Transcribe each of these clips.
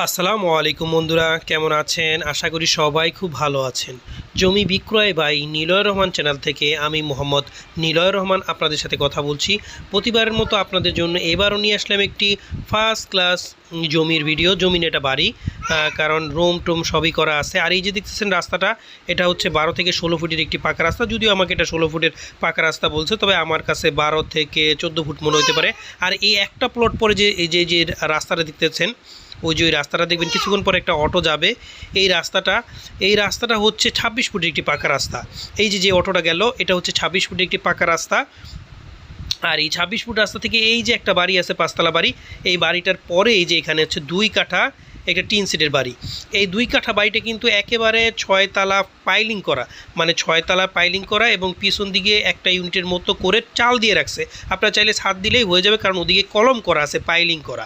আসসালামু আলাইকুম বন্ধুরা, কেমন আছেন? আশা করি সবাই খুব ভালো আছেন। জমি বিক্রয় বাই নিলয় রহমান চ্যানেল থেকে আমি মোহাম্মদ নিলয় রহমান আপনাদের সাথে কথা বলছি। প্রতিবারের মতো আপনাদের জন্য এবারও নিয়ে আসলাম একটি ফার্স্ট ক্লাস জমির ভিডিও। জমিন এটা বাড়ি, কারণ রোম টোম সবই করা আছে। আর এই যে দেখতেছেন রাস্তাটা, এটা হচ্ছে 12 থেকে 16 ফুটের একটি পাকা রাস্তা। যদিও আমাকে এটা 16 ফুটের পাকা রাস্তা বলছে, তবে আমার কাছে 12 থেকে 14 ফুট মনে হতে পারে। আর এই একটা প্লট পরে যে এই যে রাস্তাটা দেখতেছেন, ওই যে ওই রাস্তাটা দেখবেন কিছুক্ষণ পরে একটা অটো যাবে। এই রাস্তাটা হচ্ছে 26 ফুটের একটি পাকা রাস্তা। এই যে অটোটা গেল, এটা হচ্ছে 26 ফুটের একটি পাকা রাস্তা। আর এই 26 ফুট রাস্তা থেকে এই যে একটা বাড়ি আছে, 5তলা বাড়ি, এই বাড়িটার পরে এই যে এখানে হচ্ছে 2 কাঠা একটা টিন সেটের বাড়ি। এই 2 কাঠা বাড়িটা কিন্তু একেবারে 6 তলা পাইলিং করা, মানে 6 তলা পাইলিং করা, এবং পিছন দিকে একটা ইউনিটের মতো করে চাল দিয়ে রাখছে। আপনারা চাইলে ছাদ দিলেই হয়ে যাবে, কারণ ওদিকে কলম করা আছে, পাইলিং করা।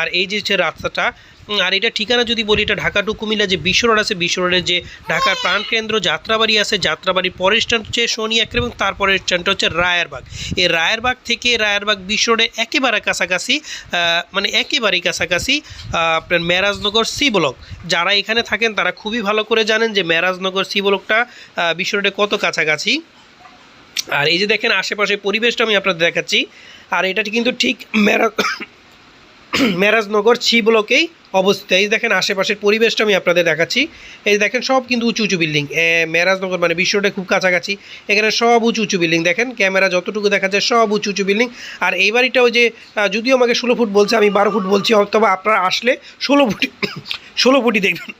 আর এই যে হচ্ছে রাস্তাটা, আর এটা ঠিকানা যদি বলি, এটা ঢাকা টু কুমিল্লা যে বিশ্ব রোড আছে, বিশ্ব রোডের যে ঢাকার প্রাণকেন্দ্র যাত্রাবাড়ি আছে, যাত্রাবাড়ির পরের স্ট্যান্ড হচ্ছে শনি একর, এবং তারপরের স্ট্যান্ডটা হচ্ছে রায়েরবাগ। এই রায়েরবাগ থেকে রায়েরবাগ বিশ্ব রোডের একেবারে কাছাকাছি, মানে একেবারেই কাছাকাছি আপনার মেরাজনগর সি ব্লক। যারা এখানে থাকেন তারা খুবই ভালো করে জানেন যে মেরাজনগর সি ব্লকটা বিশ্ব রোডে কত কাছাকাছি। আর এই যে দেখেন আশেপাশে পরিবেশটা আমি আপনাদের দেখাচ্ছি। আর এটা কিন্তু ঠিক মেরাজনগর সি ব্লকেই অবস্থিত। এই দেখেন আশেপাশের পরিবেশটা আমি আপনাদের দেখাচ্ছি। এই দেখেন সব কিন্তু উঁচু উঁচু বিল্ডিং। মেরাজনগর মানে বিশ্ব রোডে খুব কাছাকাছি, এখানে সব উঁচু উঁচু বিল্ডিং। দেখেন ক্যামেরা যতটুকু দেখা যায় সব উঁচু উঁচু বিল্ডিং। আর এই বাড়িটাও যে যদিও আমাকে 16 ফুট বলছে, আমি 12 ফুট বলছি, তবে আপনারা আসলে 16 ফুটই দেখবেন।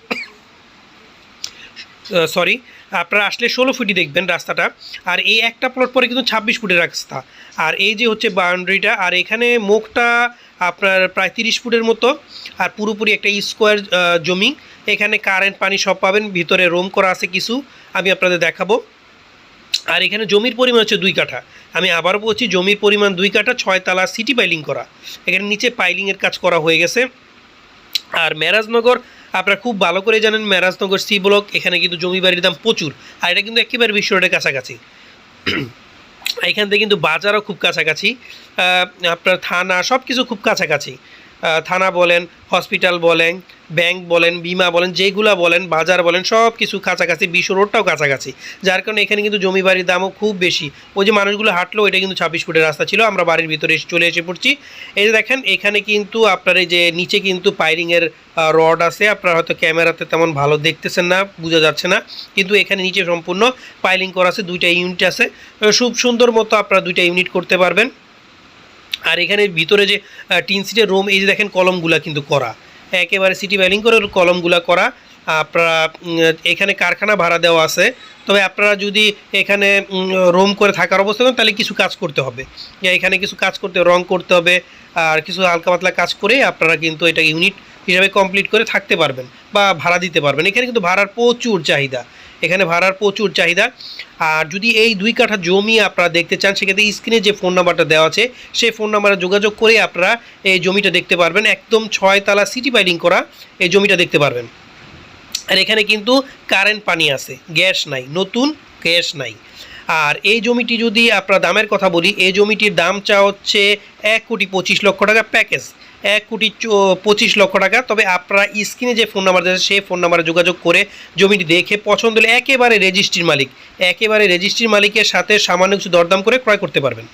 সরি, আপনারা আসলে 16 ফুটই দেখবেন রাস্তাটা। আর এই একটা প্লট পরে কিন্তু 26 ফুটের রাস্তা। আর এই যে হচ্ছে বাউন্ডারিটা, আর এখানে মুখটা আপনার প্রায় 30 ফুটের মতো, আর পুরোপুরি একটা স্কোয়ার জমি। এখানে কারেন্ট পানি সব পাবেন, ভিতরে রুম করা আছে কিছু, আমি আপনাদের দেখাবো। আর এখানে জমির পরিমাণ হচ্ছে 2 কাঠা। আমি আবার বলছি, জমির পরিমাণ 2 কাঠা, 6 তলা সিটি পাইলিং করা। এখানে নিচে পাইলিংয়ের কাজ করা হয়ে গেছে। আর মেরাজনগর আপনারা খুব ভালো করে জানেন, মেরাজনগর সি ব্লক, এখানে কিন্তু জমি বাড়ির দাম প্রচুর। আর এটা কিন্তু একেবারে বিশ্ব রোডের কাছাকাছি। এখান থেকে কিন্তু বাজারও খুব কাছাকাছি, আপনার থানা সব কিছু খুব কাছাকাছি। থানা বলেন, হসপিটাল বলেন, ব্যাংক বলেন, বিমা বলেন, যেগুলা বলেন, বাজার বলেন, সব কিছু কাছাকাছি। বিশ্ব রোডটাও কাছাকাছি, যার কারণে এখানে কিন্তু জমি বাড়ির দামও খুব বেশি। ওই যে মানুষগুলো হাঁটলো, এটা কিন্তু 26 ফুটের রাস্তা ছিল। আমরা বাড়ির ভিতরে চলে এসে পড়ছি। এই যে দেখেন এখানে কিন্তু আপনার এই যে নিচে কিন্তু পাইলিংয়ের রড আছে। আপনারা হয়তো ক্যামেরাতে তেমন ভালো দেখতেছেন না, বোঝা যাচ্ছে না, কিন্তু এখানে নিচে সম্পূর্ণ পাইলিং করা আছে। 2টা ইউনিট আছে, খুব সুন্দর মতো আপনারা 2টা ইউনিট করতে পারবেন। আর এখানে ভিতরে যে টিন সিটের রুম, এই যে দেখেন কলমগুলা কিন্তু করা, একেবারে সিটি বাইলিং করে কলমগুলা করা। আপনারা এখানে কারখানা ভাড়া দেওয়া আছে, তবে আপনারা যদি এখানে রুম করে থাকার অবস্থা করেন, তাহলে কিছু কাজ করতে হবে। এখানে কিছু কাজ করতে, রং করতে হবে, আর কিছু হালকা পাতলা কাজ করে আপনারা কিন্তু এটা ইউনিট হিসাবে কমপ্লিট করে থাকতে পারবেন বা ভাড়া দিতে পারবেন। এখানে কিন্তু ভাড়ার প্রচুর চাহিদা, এখানে ভাড়ার প্রচুর চাহিদা। আর যদি এই 2 কাঠা জমি আপনারা দেখতে চান, সেক্ষেত্রে স্ক্রিনে যে ফোন নাম্বারটা দেওয়া আছে, সেই ফোন নাম্বারে যোগাযোগ করে আপনারা এই জমিটা দেখতে পারবেন। একদম 6 তলা সিটি বাইলিং করা এই জমিটা দেখতে পারবেন। আর এখানে কিন্তু কারেন্ট পানি আছে, গ্যাস নাই, নতুন গ্যাস নাই। আর এই জমিটি যদি আপনারা দামের কথা বলি, এই জমিটির দাম হচ্ছে 1,25,00,000 টাকা প্যাকেজ, 1,25,00,000 টাকা। তবে আপনারা স্ক্রিনে যে ফোন নাম্বার আছে, সেই ফোন নাম্বারে যোগাযোগ করে জমিটি দেখে পছন্দ হলে একেবারে রেজিস্ট্রির মালিকের সাথে সামান্য কিছু দরদাম করে ক্রয় করতে পারবেন।